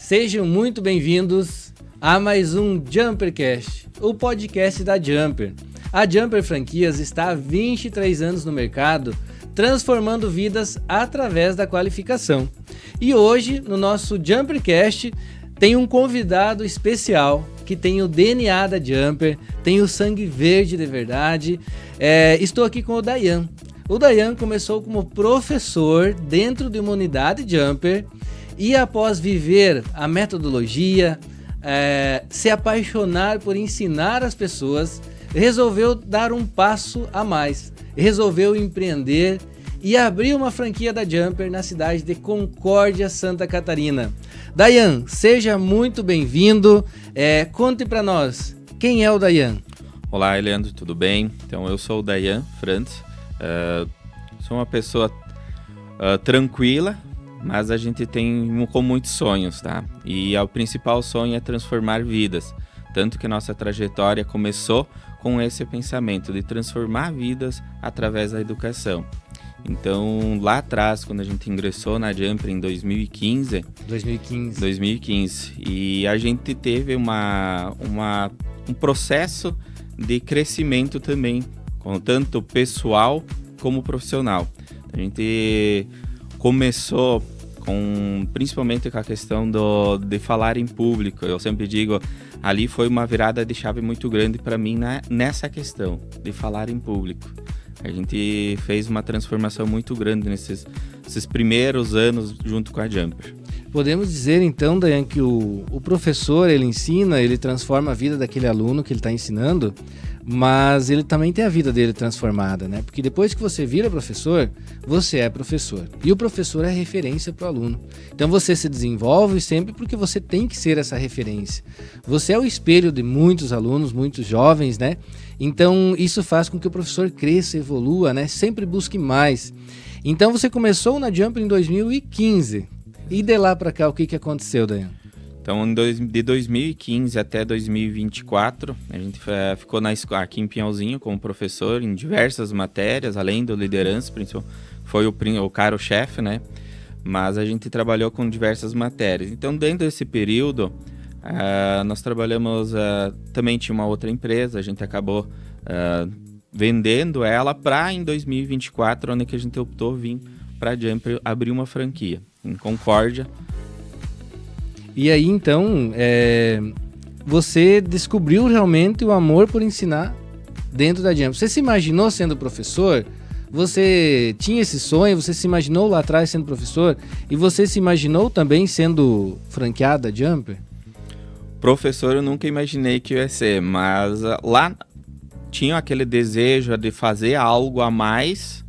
Sejam muito bem-vindos a mais um JumperCast, o podcast da Jumper. A Jumper Franquias está há 23 anos no mercado, transformando vidas através da qualificação. E hoje, no nosso JumperCast, tem um convidado especial que tem o DNA da Jumper, tem o sangue verde de verdade. Estou aqui com o Dayan. O Dayan começou como professor dentro de uma unidade Jumper e após viver a metodologia, se apaixonar por ensinar as pessoas, resolveu dar um passo a mais, resolveu empreender e abrir uma franquia da Jumper na cidade de Concórdia, Santa Catarina. Dayan, seja muito bem-vindo, conte para nós, quem é o Dayan? Olá, Leandro, tudo bem? Então, eu sou o Dayan Frantz, sou uma pessoa tranquila, mas a gente tem com muitos sonhos, tá? E o principal sonho é transformar vidas, tanto que nossa trajetória começou com esse pensamento de transformar vidas através da educação. Então, lá atrás, quando a gente ingressou na Jumper em 2015, e a gente teve um processo de crescimento também, tanto pessoal como profissional. A gente começou principalmente com a questão de falar em público. Eu sempre digo, ali foi uma virada de chave muito grande para mim nessa questão de falar em público. A gente fez uma transformação muito grande nesses primeiros anos junto com a Jumper. Podemos dizer então, Dayan, que o professor, ele ensina, ele transforma a vida daquele aluno que ele está ensinando, mas ele também tem a vida dele transformada, né? Porque depois que você vira professor, você é professor. E o professor é referência para o aluno. Então você se desenvolve sempre porque você tem que ser essa referência. Você é o espelho de muitos alunos, muitos jovens, né? Então isso faz com que o professor cresça, evolua, né? Sempre busque mais. Então você começou na Jumper em 2015. E de lá para cá, o que aconteceu, Dayan? Então, de 2015 até 2024, a gente ficou aqui em Pinhalzinho como professor em diversas matérias, além do liderança, foi o carro-chefe, né? Mas a gente trabalhou com diversas matérias. Então, dentro desse período, nós trabalhamos, também tinha uma outra empresa, a gente acabou vendendo ela para em 2024, onde que a gente optou vir para a Jumper abrir uma franquia em Concórdia. E aí, então, você descobriu realmente o amor por ensinar dentro da Jumper. Você se imaginou sendo professor? Você tinha esse sonho? Você se imaginou lá atrás sendo professor? E você se imaginou também sendo franqueada da Jumper? Professor eu nunca imaginei que eu ia ser, mas lá tinha aquele desejo de fazer algo a mais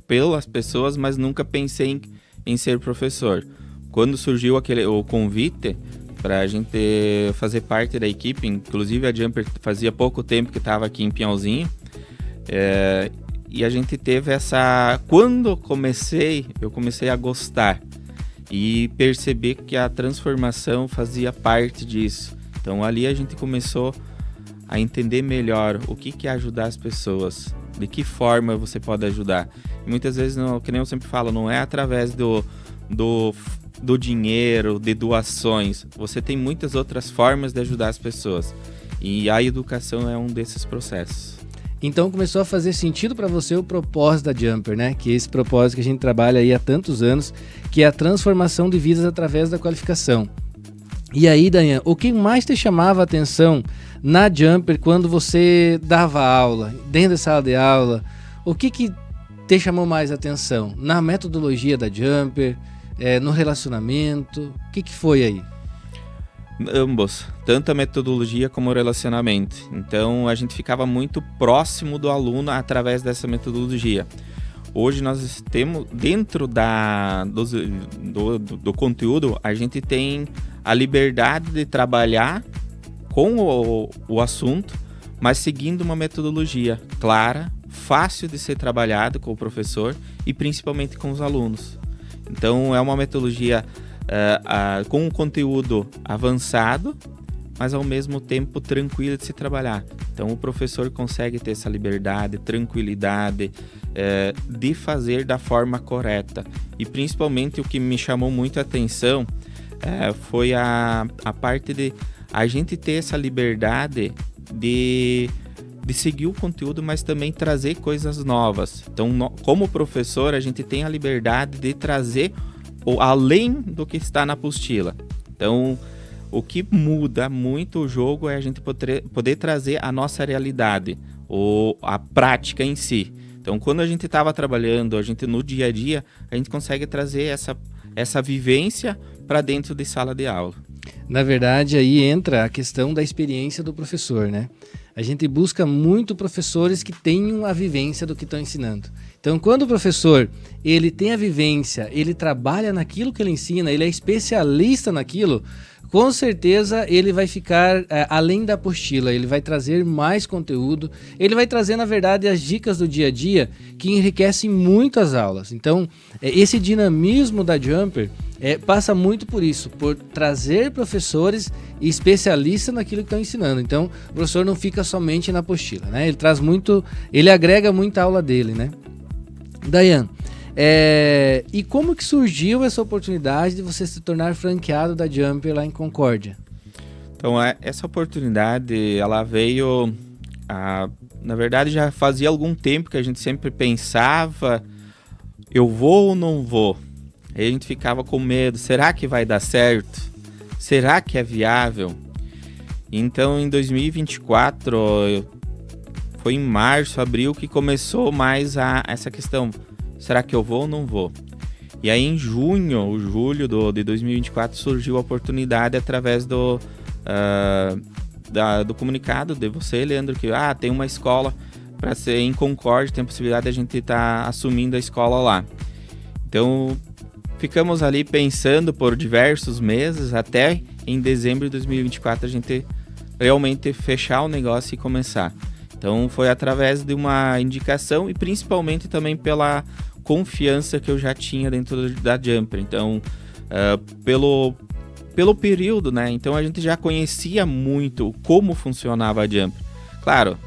pelas pessoas, mas nunca pensei em ser professor. Quando surgiu o convite para a gente fazer parte da equipe, inclusive a Jumper fazia pouco tempo que estava aqui em Pinhalzinho, e a gente teve Quando eu comecei a gostar e perceber que a transformação fazia parte disso. Então ali a gente começou a entender melhor o que é ajudar as pessoas, de que forma você pode ajudar. E muitas vezes, que nem eu sempre falo, não é através do dinheiro, de doações. Você tem muitas outras formas de ajudar as pessoas. E a educação é um desses processos. Então começou a fazer sentido para você o propósito da Jumper, né? Que é esse propósito que a gente trabalha aí há tantos anos, que é a transformação de vidas através da qualificação. E aí, Dayan, o que mais te chamava a atenção na Jumper quando você dava aula, dentro da sala de aula? O que te chamou mais a atenção? Na metodologia da Jumper, no relacionamento? O que foi aí? Ambos, tanto a metodologia como o relacionamento. Então a gente ficava muito próximo do aluno através dessa metodologia. Hoje nós temos, dentro do conteúdo, a gente tem a liberdade de trabalhar com o assunto, mas seguindo uma metodologia clara, fácil de ser trabalhado com o professor e principalmente com os alunos. Então é uma metodologia com um conteúdo avançado, mas ao mesmo tempo tranquila de se trabalhar. Então o professor consegue ter essa liberdade, tranquilidade de fazer da forma correta. E principalmente o que me chamou muito a atenção, Foi a parte de a gente ter essa liberdade de seguir o conteúdo, mas também trazer coisas novas. Então, como professor, a gente tem a liberdade de trazer além do que está na apostila. Então, o que muda muito o jogo é a gente poder trazer a nossa realidade, a prática em si. Então, quando a gente estava trabalhando, no dia a dia, a gente consegue trazer essa vivência para dentro de sala de aula. Na verdade, aí entra a questão da experiência do professor, né? A gente busca muito professores que tenham a vivência do que estão ensinando. Então, quando o professor ele tem a vivência, ele trabalha naquilo que ele ensina, ele é especialista naquilo, com certeza ele vai ficar além da apostila, ele vai trazer mais conteúdo, ele vai trazer, na verdade, as dicas do dia a dia que enriquecem muito as aulas. Então, esse dinamismo da Jumper passa muito por isso, por trazer professores e especialistas naquilo que estão ensinando. Então, o professor não fica somente na apostila, né? Ele traz muito, ele agrega muita aula dele, né? Dayan, e como que surgiu essa oportunidade de você se tornar franqueado da Jumper lá em Concórdia? Então, essa oportunidade, ela veio, na verdade, já fazia algum tempo que a gente sempre pensava, eu vou ou não vou? Aí a gente ficava com medo, será que vai dar certo? Será que é viável? Então, em 2024, foi em março, abril, que começou mais essa questão, será que eu vou ou não vou? E aí em julho de 2024 surgiu a oportunidade através do comunicado de você, Leandro, que tem uma escola para ser em Concórdia, tem a possibilidade de a gente estar assumindo a escola lá. Então ficamos ali pensando por diversos meses, até em dezembro de 2024 a gente realmente fechar o negócio e começar. Então foi através de uma indicação e principalmente também pela confiança que eu já tinha dentro da Jumper. Então, pelo período, né? Então a gente já conhecia muito como funcionava a Jumper. Claro,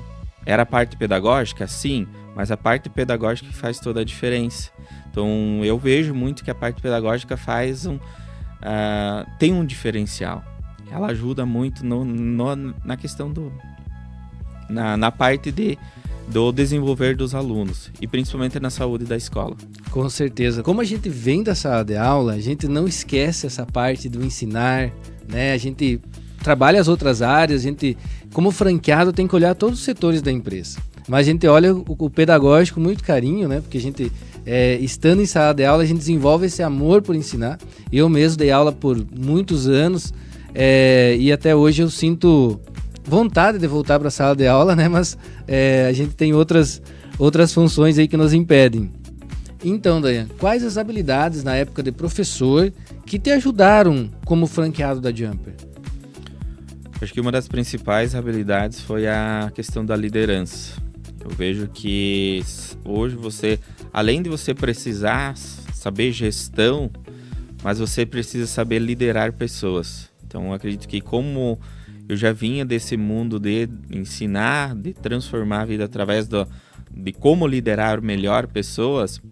era a parte pedagógica, sim, mas a parte pedagógica que faz toda a diferença. Então eu vejo muito que a parte pedagógica tem um diferencial. Ela ajuda muito na questão na parte do desenvolver dos alunos e principalmente na saúde da escola. Com certeza. Como a gente vem da sala de aula, a gente não esquece essa parte do ensinar, né? A gente trabalha as outras áreas, a gente, como franqueado, tem que olhar todos os setores da empresa. Mas a gente olha o pedagógico com muito carinho, né? Porque a gente, estando em sala de aula, a gente desenvolve esse amor por ensinar. Eu mesmo dei aula por muitos anos e até hoje eu sinto vontade de voltar para a sala de aula, né? Mas a gente tem outras funções aí que nos impedem. Então, Dayan, quais as habilidades na época de professor que te ajudaram como franqueado da Jumper? Acho que uma das principais habilidades foi a questão da liderança. Eu vejo que hoje além de você precisar saber gestão, mas você precisa saber liderar pessoas. Então, eu acredito que como eu já vinha desse mundo de ensinar, de transformar a vida através de como liderar melhor pessoas,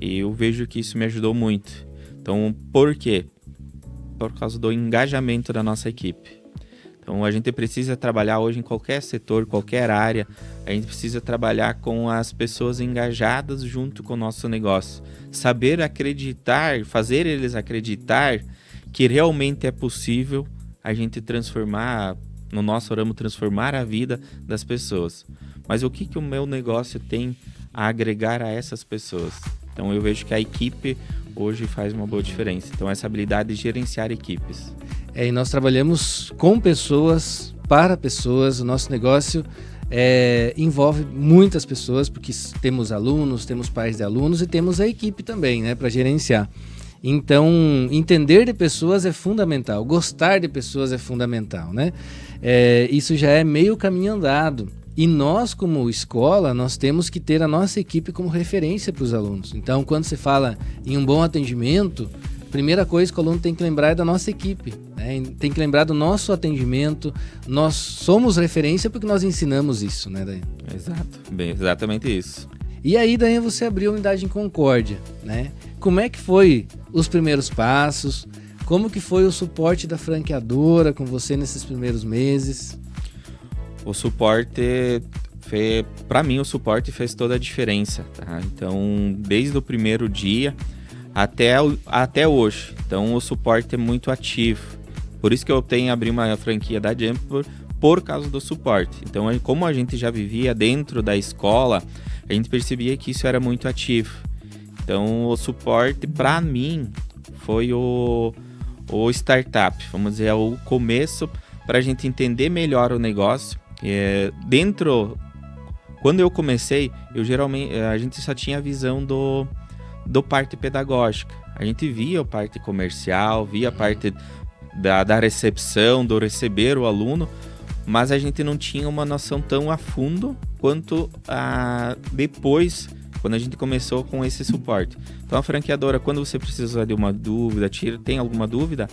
e eu vejo que isso me ajudou muito. Então, por quê? Por causa do engajamento da nossa equipe. Então, a gente precisa trabalhar hoje em qualquer setor, qualquer área, a gente precisa trabalhar com as pessoas engajadas junto com o nosso negócio. Saber acreditar, fazer eles acreditar que realmente é possível a gente transformar, no nosso ramo, transformar a vida das pessoas. Mas o que o meu negócio tem a agregar a essas pessoas? Então eu vejo que a equipe hoje faz uma boa diferença. Então essa habilidade de gerenciar equipes. E nós trabalhamos com pessoas, para pessoas, o nosso negócio envolve muitas pessoas, porque temos alunos, temos pais de alunos e temos a equipe também, né, para gerenciar. Então, entender de pessoas é fundamental, gostar de pessoas é fundamental, né? Isso já é meio caminho andado. E nós, como escola, nós temos que ter a nossa equipe como referência para os alunos. Então, quando se fala em um bom atendimento, a primeira coisa que o aluno tem que lembrar é da nossa equipe, né? Tem que lembrar do nosso atendimento. Nós somos referência porque nós ensinamos isso, né, Dayan? Exato, exatamente isso. E aí, Dayan, você abriu a unidade em Concórdia, né? Como é que foi os primeiros passos? Como que foi o suporte da franqueadora com você nesses primeiros meses? O suporte, para mim, o suporte fez toda a diferença, tá? Então, desde o primeiro dia até hoje. Então, o suporte é muito ativo. Por isso que eu optei em abrir uma franquia da Jumper, por causa do suporte. Então, como a gente já vivia dentro da escola, a gente percebia que isso era muito ativo. Então, o suporte, para mim, foi o startup, vamos dizer, o começo para a gente entender melhor o negócio. Quando eu comecei, a gente só tinha a visão do parte pedagógica. A gente via a parte comercial, via a parte da recepção, do receber o aluno, mas a gente não tinha uma noção tão a fundo quanto depois, quando a gente começou com esse suporte. Então a franqueadora, quando você precisa de uma dúvida, tem alguma dúvida,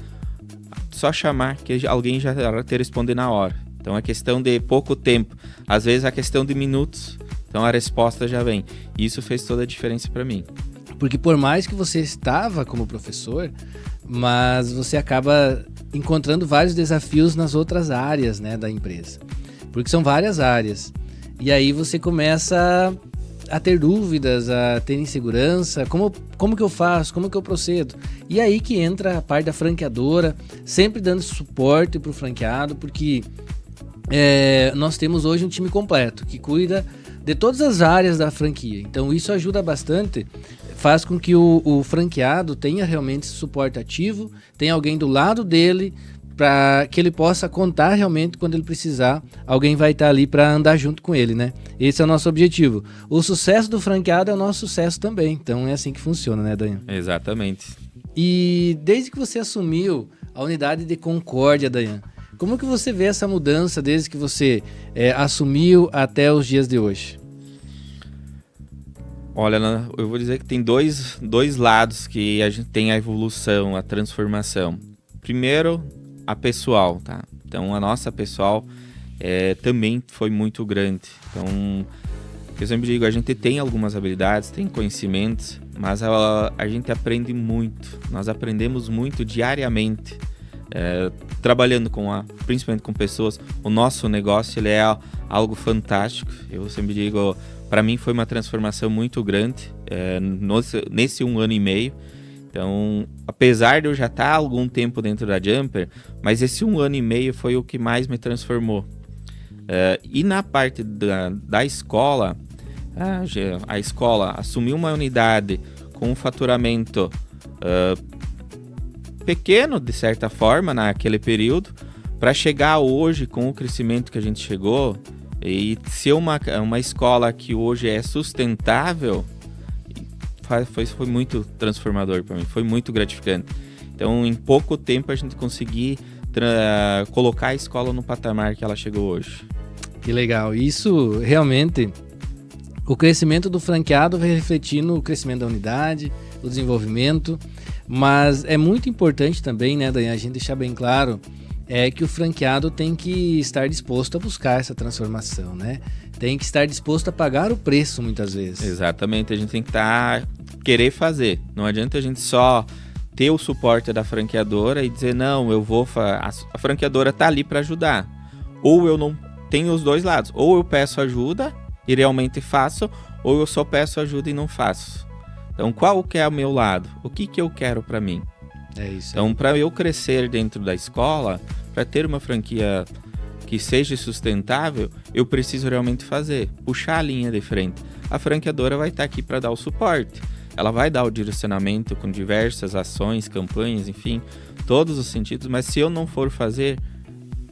só chamar que alguém já te responde na hora. Então é questão de pouco tempo, às vezes é questão de minutos, então a resposta já vem. E isso fez toda a diferença para mim. Porque por mais que você estava como professor, mas você acaba encontrando vários desafios nas outras áreas, né, da empresa. Porque são várias áreas. E aí você começa a ter dúvidas, a ter insegurança, como que eu faço, como que eu procedo. E aí que entra a parte da franqueadora, sempre dando suporte para o franqueado, porque nós temos hoje um time completo, que cuida de todas as áreas da franquia. Então isso ajuda bastante, faz com que o franqueado tenha realmente esse suporte ativo, tenha alguém do lado dele, para que ele possa contar realmente quando ele precisar, alguém vai estar ali para andar junto com ele, né? Esse é o nosso objetivo. O sucesso do franqueado é o nosso sucesso também, então é assim que funciona, né, Dayan? Exatamente. E desde que você assumiu a unidade de Concórdia, Dayan, como que você vê essa mudança desde que você assumiu até os dias de hoje? Olha, eu vou dizer que tem dois lados que a gente tem a evolução, a transformação. Primeiro, a pessoal, tá? Então, a nossa pessoal também foi muito grande. Então, eu sempre digo, a gente tem algumas habilidades, tem conhecimentos, mas a gente aprende muito. Nós aprendemos muito diariamente, trabalhando principalmente com pessoas. O nosso negócio ele é algo fantástico. Eu sempre digo, para mim foi uma transformação muito grande nesse 1 ano e meio. Então, apesar de eu já estar há algum tempo dentro da Jumper, mas esse 1 ano e meio foi o que mais me transformou. E na parte da escola, a escola assumiu uma unidade com um faturamento pequeno, de certa forma, naquele período, para chegar hoje com o crescimento que a gente chegou e ser uma escola que hoje é sustentável, foi muito transformador para mim, foi muito gratificante. Então, em pouco tempo, a gente conseguiu colocar a escola no patamar que ela chegou hoje. Que legal. Isso, realmente, o crescimento do franqueado vai refletir no crescimento da unidade, o desenvolvimento, mas é muito importante também, né, Dayan, a gente deixar bem claro que o franqueado tem que estar disposto a buscar essa transformação, né? Tem que estar disposto a pagar o preço, muitas vezes. Exatamente, a gente tem que querer fazer. Não adianta a gente só ter o suporte da franqueadora e dizer, não, a franqueadora tá ali para ajudar. Ou eu não tenho os dois lados. Ou eu peço ajuda e realmente faço, ou eu só peço ajuda e não faço. Então, qual que é o meu lado? O que eu quero para mim? É isso. Então, para eu crescer dentro da escola, para ter uma franquia que seja sustentável, eu preciso realmente puxar a linha de frente. A franqueadora vai estar aqui para dar o suporte. Ela vai dar o direcionamento com diversas ações, campanhas, enfim, todos os sentidos, mas se eu não for fazer,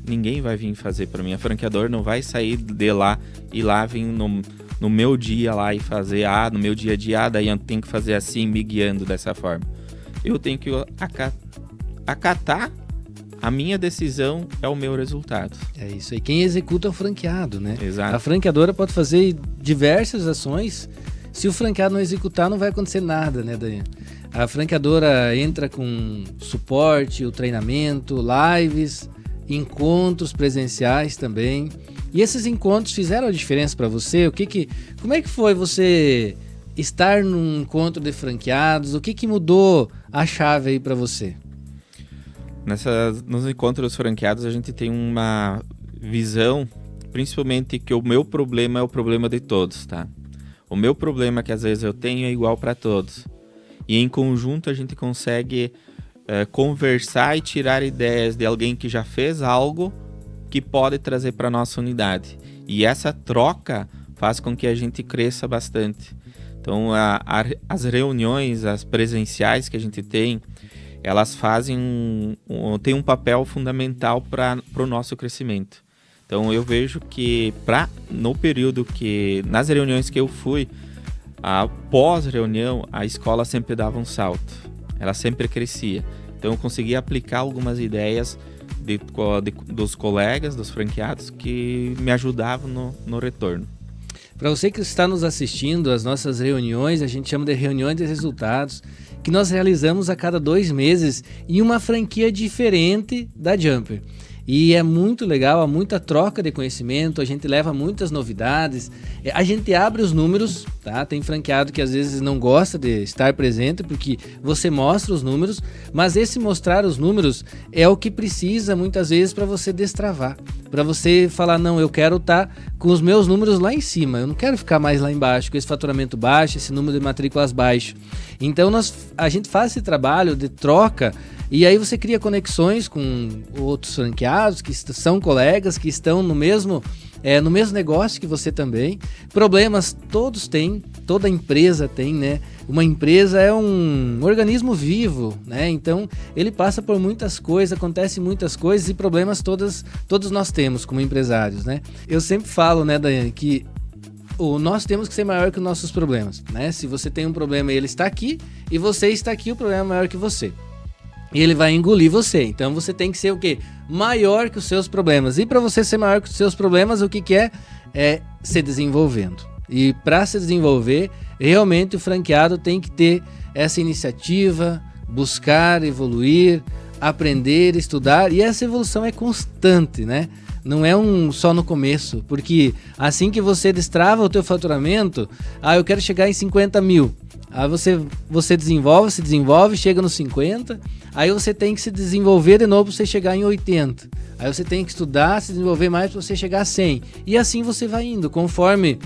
ninguém vai vir fazer para mim. A franqueadora não vai sair de lá e lá vir no meu dia lá e fazer, no meu dia a dia, daí eu tenho que fazer assim, me guiando dessa forma. Eu tenho que acatar a minha decisão, é o meu resultado. É isso aí. Quem executa é o franqueado, né? Exato. A franqueadora pode fazer diversas ações. Se o franqueado não executar, não vai acontecer nada, né, Dayan? A franqueadora entra com suporte, o treinamento, lives, encontros presenciais também. E esses encontros fizeram a diferença para você? Como é que foi você estar num encontro de franqueados? O que mudou a chave aí para você? Nos encontros franqueados a gente tem uma visão, principalmente que o meu problema é o problema de todos, tá? O meu problema que às vezes eu tenho é igual para todos. E em conjunto a gente consegue conversar e tirar ideias de alguém que já fez algo que pode trazer para nossa unidade. E essa troca faz com que a gente cresça bastante. Então as reuniões, as presenciais que a gente tem, elas têm um papel fundamental para o nosso crescimento. Então eu vejo que no período nas reuniões que eu fui, após reunião, a escola sempre dava um salto, ela sempre crescia. Então eu conseguia aplicar algumas ideias dos colegas, dos franqueados, que me ajudavam no retorno. Para você que está nos assistindo, as nossas reuniões, a gente chama de reuniões de resultados, que nós realizamos a cada 2 meses em uma franquia diferente da Jumper. E é muito legal, há muita troca de conhecimento, a gente leva muitas novidades, a gente abre os números, tá? Tem franqueado que às vezes não gosta de estar presente porque você mostra os números, mas esse mostrar os números é o que precisa muitas vezes para você destravar, para você falar, não, eu quero estar com os meus números lá em cima, eu não quero ficar mais lá embaixo, com esse faturamento baixo, esse número de matrículas baixo. Então a gente faz esse trabalho de troca. E aí você cria conexões com outros franqueados que são colegas, que estão no mesmo negócio que você também. Problemas todos têm, toda empresa tem, né? Uma empresa é um organismo vivo, né? Então ele passa por muitas coisas, acontece muitas coisas e problemas todos nós temos como empresários, né? Eu sempre falo, né, Daiane, que nós temos que ser maior que os nossos problemas, né? Se você tem um problema e ele está aqui, e você está aqui, o problema é maior que você. E ele vai engolir você. Então você tem que ser o quê? Maior que os seus problemas. E para você ser maior que os seus problemas, o que é? É se desenvolvendo. E para se desenvolver, realmente o franqueado tem que ter essa iniciativa, buscar, evoluir, aprender, estudar. E essa evolução é constante, né? Não é só no começo. Porque assim que você destrava o teu faturamento, eu quero chegar em 50 mil. Aí você se desenvolve, chega nos 50, aí você tem que se desenvolver de novo para você chegar em 80. Aí você tem que estudar, se desenvolver mais para você chegar a 100. E assim você vai indo. Conforme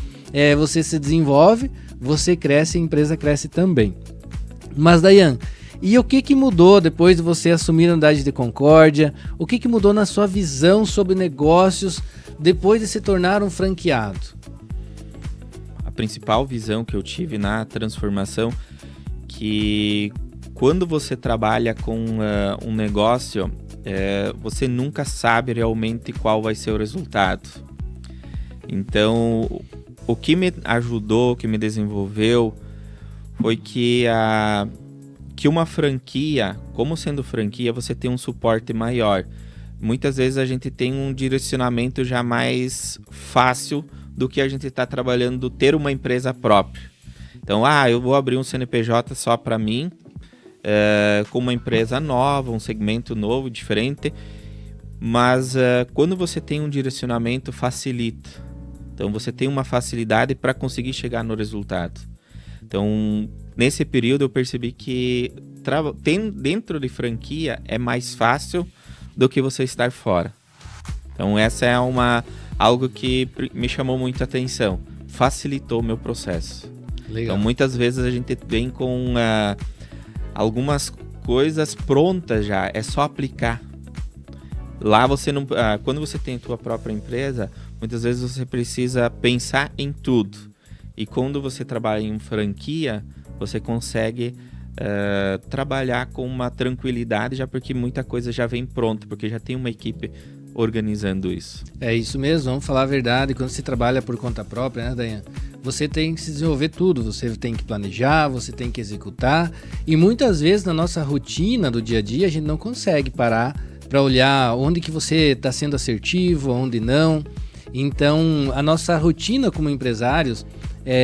você se desenvolve, você cresce e a empresa cresce também. Mas, Daiane, e o que mudou depois de você assumir a unidade de Concórdia? O que mudou na sua visão sobre negócios depois de se tornar um franqueado? A principal visão que eu tive na transformação, que quando você trabalha com um negócio, você nunca sabe realmente qual vai ser o resultado. Então, o que me ajudou, o que me desenvolveu, foi que uma franquia, como sendo franquia, você tem um suporte maior. Muitas vezes a gente tem um direcionamento já mais fácil do que a gente está trabalhando, ter uma empresa própria. Então, eu vou abrir um CNPJ só para mim, com uma empresa nova, um segmento novo, diferente, mas quando você tem um direcionamento, facilita. Então, você tem uma facilidade para conseguir chegar no resultado. Então, nesse período eu percebi que dentro de franquia é mais fácil do que você estar fora. Então, essa é algo que me chamou muita atenção, facilitou o meu processo. Legal. Então, muitas vezes a gente vem com algumas coisas prontas já, é só aplicar. Lá você não, quando você tem a tua própria empresa, muitas vezes você precisa pensar em tudo. E quando você trabalha em franquia, você consegue trabalhar com uma tranquilidade, já porque muita coisa já vem pronta, porque já tem uma equipe organizando isso. É isso mesmo, vamos falar a verdade. Quando você trabalha por conta própria, né, Daiane? Você tem que se desenvolver tudo, você tem que planejar, você tem que executar. E muitas vezes na nossa rotina do dia a dia, a gente não consegue parar para olhar onde que você está sendo assertivo, onde não. Então, a nossa rotina como empresários,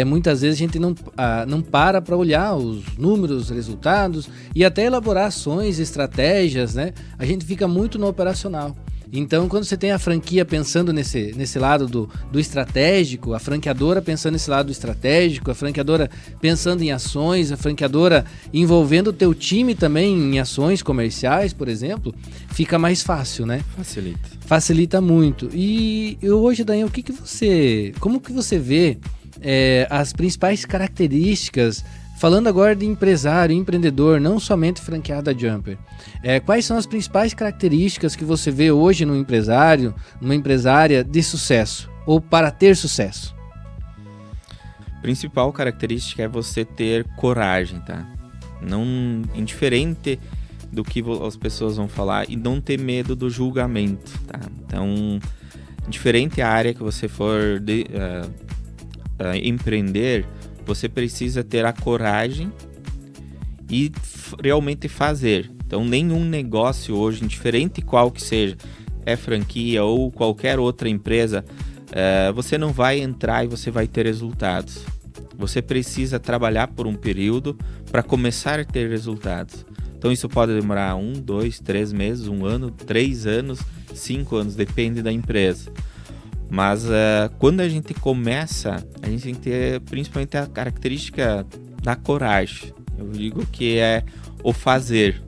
muitas vezes a gente não para olhar os números, os resultados e até elaborar ações, estratégias, né? A gente fica muito no operacional. Então, quando você tem a franquia pensando nesse lado do estratégico, a franqueadora pensando nesse lado do estratégico, a franqueadora pensando em ações, a franqueadora envolvendo o teu time também em ações comerciais, por exemplo, fica mais fácil, né? Facilita muito. E hoje, Dayan, como que você vê as principais características, falando agora de empresário, empreendedor, não somente franqueado da Jumper, quais são as principais características que você vê hoje no empresário, numa empresária de sucesso, ou para ter sucesso? Principal característica é você ter coragem, tá? Não, indiferente do que as pessoas vão falar, e não ter medo do julgamento, tá? Então, diferente a área que você for empreender, você precisa ter a coragem e realmente fazer. Então, nenhum negócio hoje, indiferente qual que seja, é franquia ou qualquer outra empresa, você não vai entrar e você vai ter resultados. Você precisa trabalhar por um período para começar a ter resultados. Então, isso pode demorar 1, 2, 3 meses, 1 ano, 3 anos, 5 anos, depende da empresa. Mas quando a gente começa, a gente tem que ter principalmente a característica da coragem. Eu digo que é o fazer.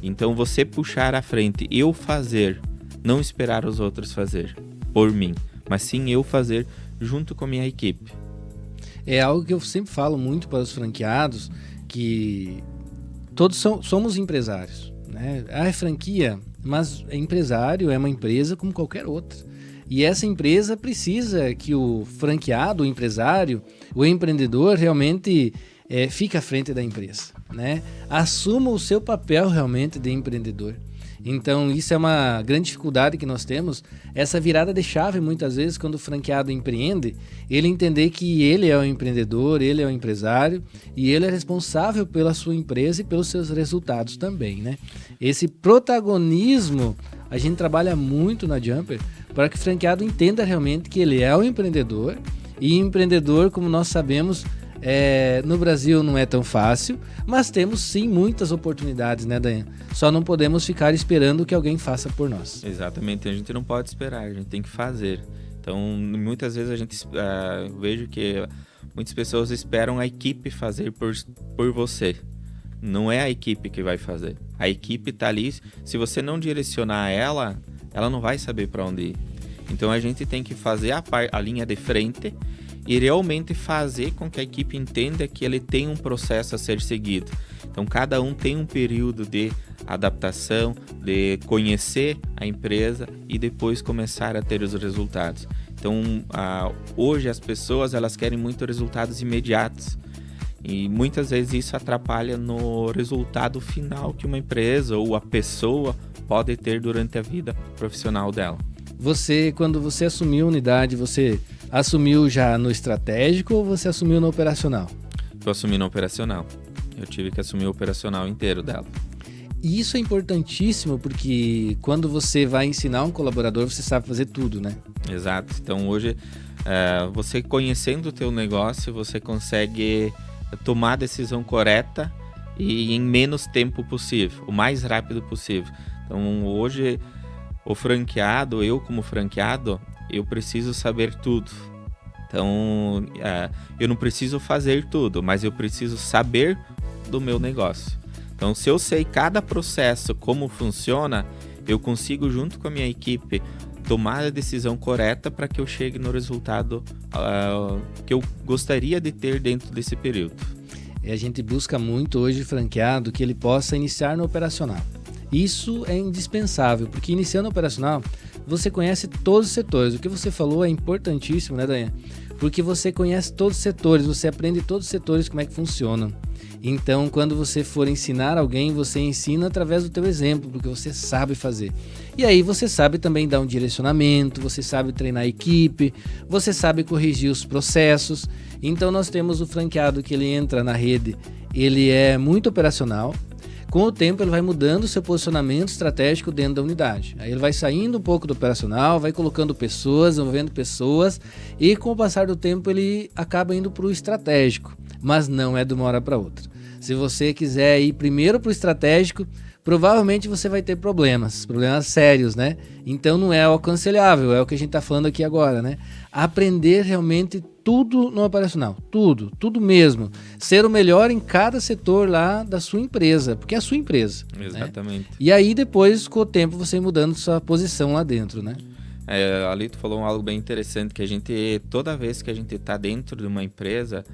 Então, você puxar à frente, eu fazer, não esperar os outros fazer por mim, mas sim eu fazer junto com a minha equipe. É algo que eu sempre falo muito para os franqueados, que todos somos empresários, né? É franquia, mas empresário é uma empresa como qualquer outra. E essa empresa precisa que o franqueado, o empresário, o empreendedor realmente fique à frente da empresa, né? Assuma o seu papel realmente de empreendedor. Então, isso é uma grande dificuldade que nós temos, essa virada de chave muitas vezes quando o franqueado empreende, ele entender que ele é o empreendedor, ele é o empresário e ele é responsável pela sua empresa e pelos seus resultados também, né? Esse protagonismo a gente trabalha muito na Jumper para que o franqueado entenda realmente que ele é o empreendedor, e empreendedor, como nós sabemos, no Brasil não é tão fácil, mas temos sim muitas oportunidades, né, Dayan? Só não podemos ficar esperando que alguém faça por nós. Exatamente, a gente não pode esperar, a gente tem que fazer. Então, muitas vezes a gente vejo que muitas pessoas esperam a equipe fazer por você. Não é a equipe que vai fazer. A equipe está ali, se você não direcionar ela não vai saber para onde ir. Então, a gente tem que fazer a linha de frente e realmente fazer com que a equipe entenda que ele tem um processo a ser seguido. Então, cada um tem um período de adaptação, de conhecer a empresa e depois começar a ter os resultados. Então, hoje as pessoas elas querem muito resultados imediatos e muitas vezes isso atrapalha no resultado final que uma empresa ou a pessoa pode ter durante a vida profissional dela. Quando você assumiu a unidade, você assumiu já no estratégico ou você assumiu no operacional? Eu assumi no operacional. Eu tive que assumir o operacional inteiro dela. E isso é importantíssimo porque quando você vai ensinar um colaborador, você sabe fazer tudo, né? Exato. Então hoje, você conhecendo o teu negócio, você consegue tomar a decisão correta e em menos tempo possível, o mais rápido possível. Então hoje, o franqueado, eu como franqueado, eu preciso saber tudo. Então, eu não preciso fazer tudo, mas eu preciso saber do meu negócio. Então, se eu sei cada processo, como funciona, eu consigo, junto com a minha equipe, tomar a decisão correta para que eu chegue no resultado que eu gostaria de ter dentro desse período. E a gente busca muito hoje, franqueado, que ele possa iniciar no operacional. Isso é indispensável, porque iniciando o operacional, você conhece todos os setores. O que você falou é importantíssimo, né, Dayan? Porque você conhece todos os setores, você aprende todos os setores como é que funcionam. Então, quando você for ensinar alguém, você ensina através do teu exemplo, porque você sabe fazer. E aí você sabe também dar um direcionamento, você sabe treinar a equipe, você sabe corrigir os processos. Então, nós temos o franqueado que ele entra na rede, ele é muito operacional. Com o tempo ele vai mudando o seu posicionamento estratégico dentro da unidade. Aí ele vai saindo um pouco do operacional, vai colocando pessoas, envolvendo pessoas e com o passar do tempo ele acaba indo para o estratégico, mas não é de uma hora para outra. Se você quiser ir primeiro para o estratégico, provavelmente você vai ter problemas sérios, né? Então não é o aconselhável, é o que a gente tá falando aqui agora, né? Aprender realmente tudo no operacional, tudo mesmo. Ser o melhor em cada setor lá da sua empresa, porque é a sua empresa. Exatamente. Né? E aí depois, com o tempo, você ir mudando sua posição lá dentro, né? Ali tu falou algo bem interessante, que a gente, toda vez que a gente está dentro de uma empresa,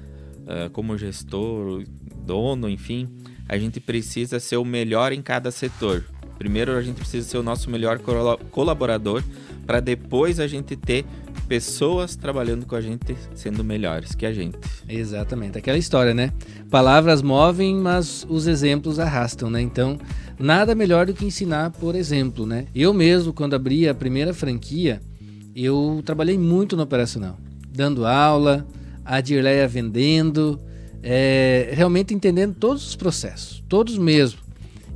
como gestor, dono, enfim, a gente precisa ser o melhor em cada setor. Primeiro a gente precisa ser o nosso melhor colaborador, para depois a gente ter pessoas trabalhando com a gente sendo melhores que a gente. Exatamente, aquela história, né? Palavras movem, mas os exemplos arrastam, né? Então, nada melhor do que ensinar por exemplo, né? Eu mesmo, quando abri a primeira franquia, eu trabalhei muito no operacional, dando aula, a Dirleia vendendo, realmente entendendo todos os processos, todos mesmo.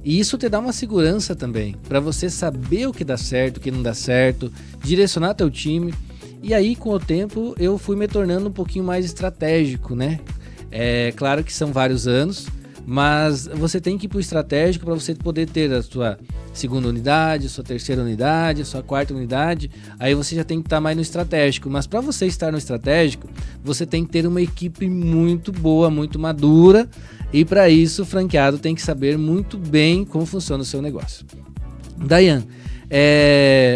E isso te dá uma segurança também, para você saber o que dá certo, o que não dá certo, direcionar teu time. E aí, com o tempo, eu fui me tornando um pouquinho mais estratégico, né? Claro que são vários anos, mas você tem que ir para o estratégico para você poder ter a sua segunda unidade, a sua terceira unidade, a sua quarta unidade. Aí você já tem que estar mais no estratégico. Mas para você estar no estratégico, você tem que ter uma equipe muito boa, muito madura. E para isso, o franqueado tem que saber muito bem como funciona o seu negócio. Dayan,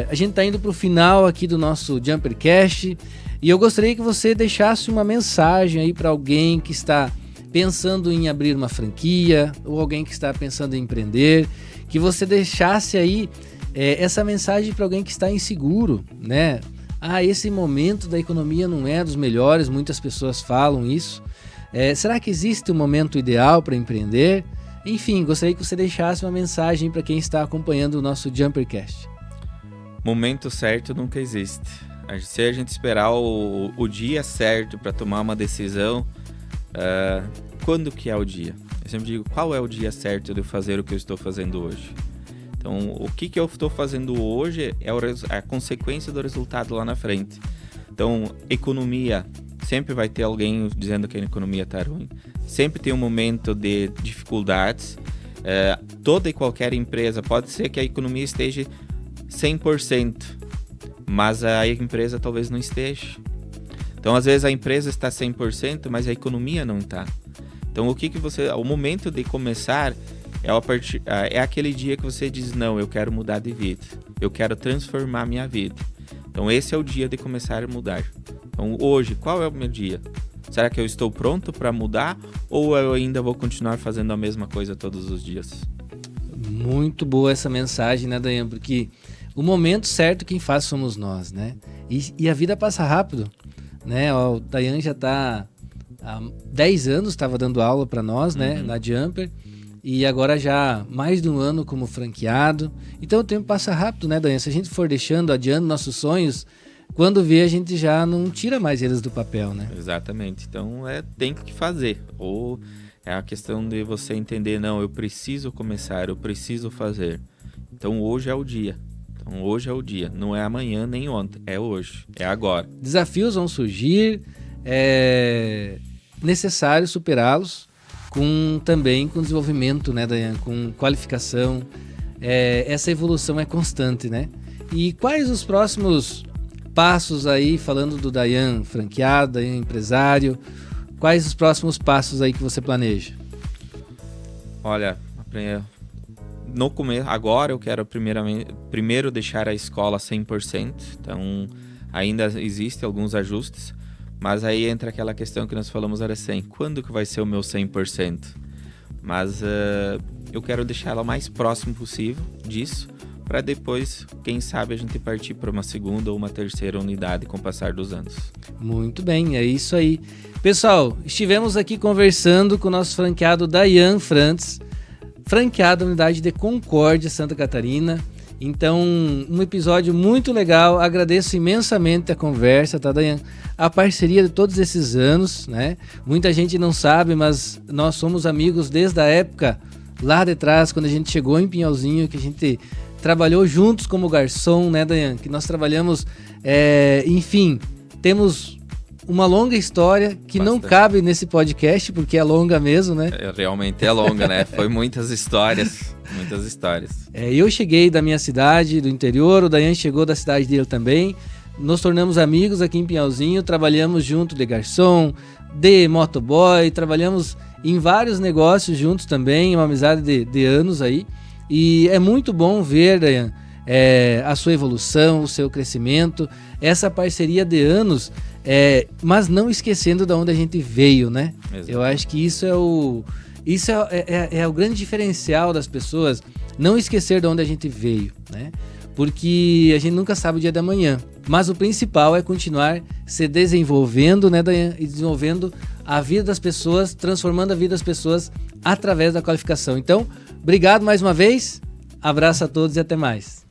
a gente está indo para o final aqui do nosso JumperCast e eu gostaria que você deixasse uma mensagem aí para alguém que está pensando em abrir uma franquia ou alguém que está pensando em empreender, que você deixasse aí essa mensagem para alguém que está inseguro, né? Esse momento da economia não é dos melhores, muitas pessoas falam isso. Será que existe um momento ideal para empreender? Enfim, gostaria que você deixasse uma mensagem para quem está acompanhando o nosso JumperCast. Momento certo nunca existe. Se a gente esperar o dia certo para tomar uma decisão, quando que é o dia? Eu sempre digo, qual é o dia certo de eu fazer o que eu estou fazendo hoje? Então, o que eu estou fazendo hoje é a consequência do resultado lá na frente. Então, economia, sempre vai ter alguém dizendo que a economia está ruim. Sempre tem um momento de dificuldades. Toda e qualquer empresa, pode ser que a economia esteja 100%, mas a empresa talvez não esteja. Então, às vezes a empresa está 100%, mas a economia não está. Então, o momento de começar é aquele dia que você diz, não, eu quero mudar de vida, eu quero transformar minha vida. Então, esse é o dia de começar a mudar. Então, hoje, qual é o meu dia? Será que eu estou pronto para mudar ou eu ainda vou continuar fazendo a mesma coisa todos os dias? Muito boa essa mensagem, né, Dayan? Porque o momento certo quem faz somos nós, né? E a vida passa rápido, né? O Dayan já está há 10 anos, estava dando aula para nós, né, na Jumper, e agora já mais de um ano como franqueado. Então o tempo passa rápido, né, Dayan? Se a gente for deixando adiando nossos sonhos, quando vê a gente já não tira mais eles do papel, né? Exatamente. Então tem que fazer. Ou é a questão de você entender, não, eu preciso começar, eu preciso fazer. Então hoje é o dia. Não é amanhã nem ontem, é hoje, é agora. Desafios vão surgir, é necessário superá-los também com desenvolvimento, né, Dayan? Com qualificação. Essa evolução é constante, né? E quais os próximos passos aí, falando do Dayan franqueado, Dayan empresário, quais os próximos passos aí que você planeja? Olha, no começo, agora eu quero primeiro deixar a escola 100%, então ainda existem alguns ajustes, mas aí entra aquela questão que nós falamos era assim, quando que vai ser o meu 100%? Mas eu quero deixar ela o mais próximo possível disso, para depois, quem sabe, a gente partir para uma segunda ou uma terceira unidade com o passar dos anos. Muito bem, é isso aí. Pessoal, estivemos aqui conversando com o nosso franqueado Dayan Frantz, franqueado da unidade de Concórdia, Santa Catarina. Então, um episódio muito legal. Agradeço imensamente a conversa, tá, Dayan? A parceria de todos esses anos, né? Muita gente não sabe, mas nós somos amigos desde a época lá de trás, quando a gente chegou em Pinhalzinho, que a gente trabalhou juntos como garçom, né, Dayan? Que nós trabalhamos, enfim, temos uma longa história que não cabe nesse podcast, porque é longa mesmo, né? Realmente é longa, né? Foi muitas histórias, muitas histórias. Eu cheguei da minha cidade, do interior, o Dayan chegou da cidade dele também. Nos tornamos amigos aqui em Pinhalzinho, trabalhamos junto de garçom, de motoboy, trabalhamos em vários negócios juntos também, uma amizade de anos aí. E é muito bom ver, Dayan, a sua evolução, o seu crescimento, essa parceria de anos, mas não esquecendo de onde a gente veio, né? Exato. Eu acho que isso é o grande diferencial das pessoas, não esquecer de onde a gente veio, né? Porque a gente nunca sabe o dia da manhã, mas o principal é continuar se desenvolvendo, né, Dayan, e desenvolvendo a vida das pessoas, transformando a vida das pessoas através da qualificação. Então, obrigado mais uma vez, abraço a todos e até mais.